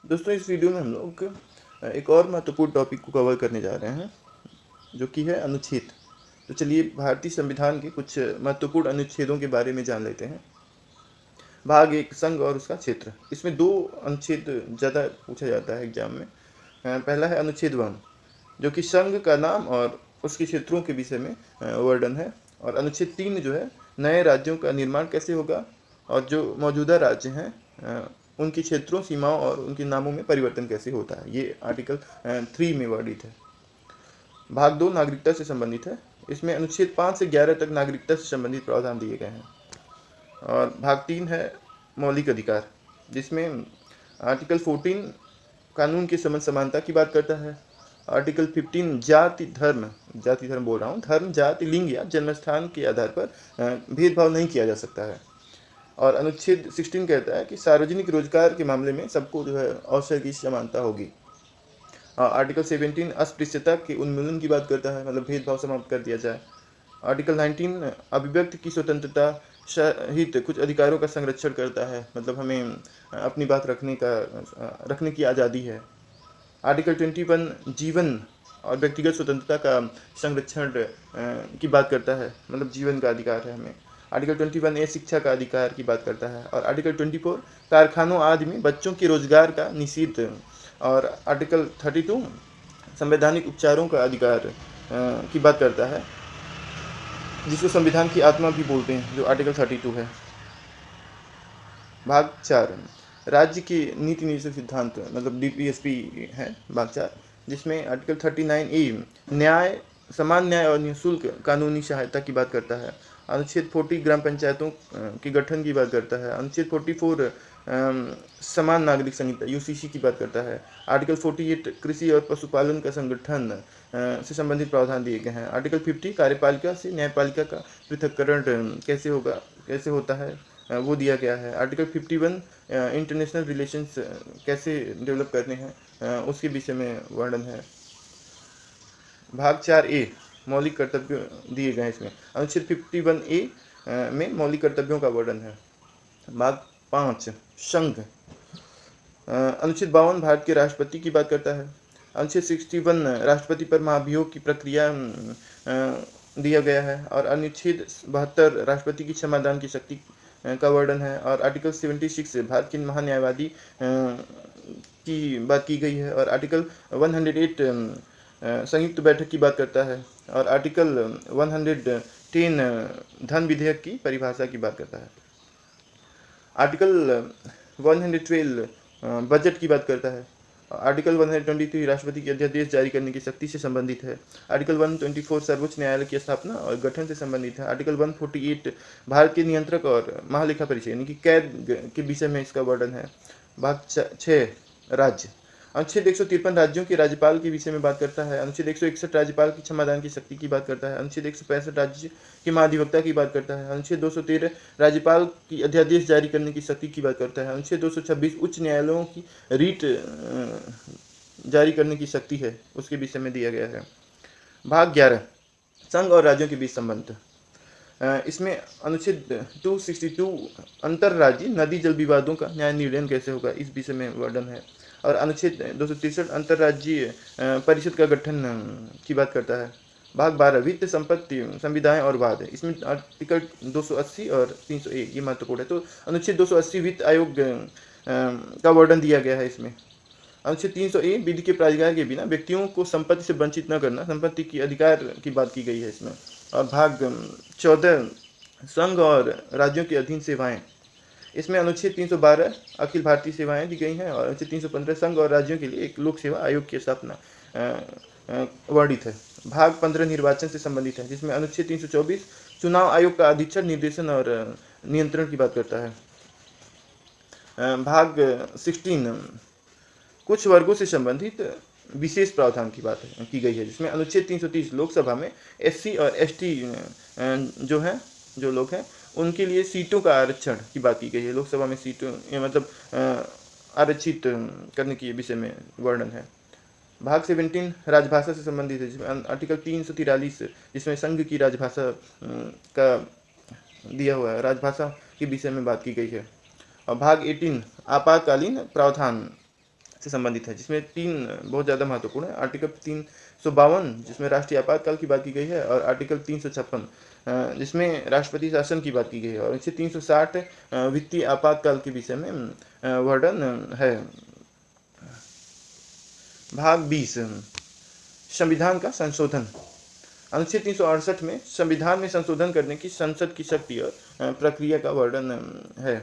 दोस्तों, इस वीडियो में हम लोग एक और महत्वपूर्ण टॉपिक को कवर करने जा रहे हैं, जो कि है अनुच्छेद। तो चलिए भारतीय संविधान के कुछ महत्वपूर्ण अनुच्छेदों के बारे में जान लेते हैं। भाग एक, संघ और उसका क्षेत्र। इसमें दो अनुच्छेद ज़्यादा पूछा जाता है एग्जाम में। पहला है अनुच्छेद 1, जो कि संघ का नाम और उसके क्षेत्रों के विषय में वर्णन है। और अनुच्छेद 3 जो है, नए राज्यों का निर्माण कैसे होगा और जो मौजूदा राज्य हैं उनके क्षेत्रों, सीमाओं और उनके नामों में परिवर्तन कैसे होता है। ये आर्टिकल 3 में वर्णित है। भाग 2 नागरिकता से संबंधित है। इसमें अनुच्छेद 5 से 11 तक नागरिकता से संबंधित प्रावधान दिए गए हैं। और भाग 3 है मौलिक अधिकार, जिसमें आर्टिकल 14 कानून की समझ समानता की बात करता है। आर्टिकल 15 जाति धर्म बोल रहा हूँ, धर्म, जाति, लिंग या जन्मस्थान के आधार पर भेदभाव नहीं किया जा सकता है। और अनुच्छेद 16 कहता है कि सार्वजनिक रोजगार के मामले में सबको जो है अवसर की समानता होगी। आर्टिकल 17 अस्पृश्यता के उन्मूलन की बात करता है, मतलब भेदभाव समाप्त कर दिया जाए। आर्टिकल 19 अभिव्यक्ति की स्वतंत्रता सहित कुछ अधिकारों का संरक्षण करता है, मतलब हमें अपनी बात रखने की आज़ादी है। आर्टिकल 21 जीवन और व्यक्तिगत स्वतंत्रता का संरक्षण की बात करता है, मतलब जीवन का अधिकार है हमें। आर्टिकल 21A शिक्षा का अधिकार की बात करता है। और आर्टिकल 24 कारखानों आदि में बच्चों के रोजगार का निषेध। और आर्टिकल 32 संवैधानिक उपचारों का अधिकार की बात करता है, जिसको संविधान की आत्मा भी बोलते हैं, जो आर्टिकल 32 है। भाग 4 राज्य की नीति निर्देशक सिद्धांत, मतलब DPSP है भाग 4, जिसमें आर्टिकल 39A न्याय, समान न्याय और निःशुल्क कानूनी सहायता की बात करता है। अनुच्छेद 40 ग्राम पंचायतों के गठन की बात करता है। अनुच्छेद 44 समान नागरिक संहिता UCC की बात करता है। आर्टिकल 48 कृषि और पशुपालन का संगठन से संबंधित प्रावधान दिए गए हैं। आर्टिकल 50 कार्यपालिका से न्यायपालिका का पृथक्करण कैसे होता है, वो दिया गया है। आर्टिकल 51 इंटरनेशनल रिलेशंस कैसे डेवलप करने हैं उसके विषय में वर्णन है। भाग 4A मौलिक कर्तव्य दिए गए हैं इसमें। अनुच्छेद 51A में मौलिक कर्तव्यों का वर्णन है। भाग 5 संघ, अनुच्छेद 52 भारत के राष्ट्रपति की बात करता है। अनुच्छेद 61 राष्ट्रपति पर महाभियोग की प्रक्रिया दिया गया है। और अनुच्छेद 72 राष्ट्रपति की क्षमादान की शक्ति का वर्णन है। और आर्टिकल 76 भारत के महान्यायवादी की बात की गई है। और आर्टिकल 108 संयुक्त बैठक की बात करता है। और आर्टिकल 110 धन विधेयक की परिभाषा की बात करता है। आर्टिकल 112 बजट की बात करता है। आर्टिकल 123 राष्ट्रपति के अध्यादेश जारी करने की शक्ति से संबंधित है। आर्टिकल 124 सर्वोच्च न्यायालय की स्थापना और गठन से संबंधित है। आर्टिकल 148 भारत के नियंत्रक और महालेखा परीक्षक यानी कि कैग के विषय में इसका वर्णन है। भाग 6 राज्य, अनुच्छेद 153 राज्यों के राज्यपाल के विषय में बात करता है। अनुच्छेद 161 राज्यपाल की क्षमादान की शक्ति की बात करता है। अनुच्छेद 165 राज्य के महाधिवक्ता की बात करता है। अनुच्छेद 213 राज्यपाल की अध्यादेश जारी करने की शक्ति की बात करता है। अनुच्छेद 226 उच्च न्यायालयों की रीट जारी करने की शक्ति है, उसके विषय में दिया गया है। भाग 11 संघ और राज्यों के बीच संबंध, इसमें अनुच्छेद 262 अंतर्राज्यीय नदी जल विवादों का न्याय निर्णय कैसे होगा, इस विषय में वर्णन है। और अनुच्छेद 263 अंतर्राज्यीय परिषद का गठन की बात करता है। भाग 12 वित्त संपत्ति संविधाएं और वाद, इसमें आर्टिकल 280 और 301 ये महत्वपूर्ण है। तो अनुच्छेद 280 वित्त आयोग का वर्णन दिया गया है इसमें। अनुच्छेद 301 विधि के प्राधिकार के बिना व्यक्तियों को संपत्ति से वंचित न करना, संपत्ति की अधिकार की बात की गई है इसमें। और भाग 14 संघ और राज्यों के अधीन सेवाएं, इसमें अनुच्छेद 312 अखिल भारतीय सेवाएं दी गई हैं। और अनुच्छेद 315 संघ और राज्यों के लिए एक लोक सेवा आयोग की स्थापना वर्णित है। भाग 15 निर्वाचन से संबंधित है, जिसमें अनुच्छेद 324 चुनाव आयोग का अधीक्षण, निर्देशन और नियंत्रण की बात करता है। भाग 16 कुछ वर्गों से संबंधित विशेष प्रावधान की बात की गई है, जिसमें अनुच्छेद 330 लोकसभा में SC और ST जो लोग हैं उनके लिए सीटों का आरक्षण की बात की गई है। लोकसभा में सीटों मतलब आरक्षित करने के विषय में वर्णन है। भाग 17 राजभाषा से संबंधित है, जिसमें आर्टिकल 343 जिसमें संघ की राजभाषा का दिया हुआ है, राजभाषा के विषय में बात की गई है। और भाग 18 आपातकालीन प्रावधान से संबंधित है, जिसमें 3 बहुत ज़्यादा महत्वपूर्ण है। आर्टिकल 352 जिसमें राष्ट्रीय आपातकाल की बात की गई है, और आर्टिकल 356 जिसमें राष्ट्रपति शासन की बात की गई है, और इसे 360 वित्तीय आपातकाल के विषय में वर्णन है। भाग 20 संविधान का संशोधन। अनुच्छेद 368 में संविधान में संशोधन करने की संसद की शक्ति और प्रक्रिया का वर्णन है।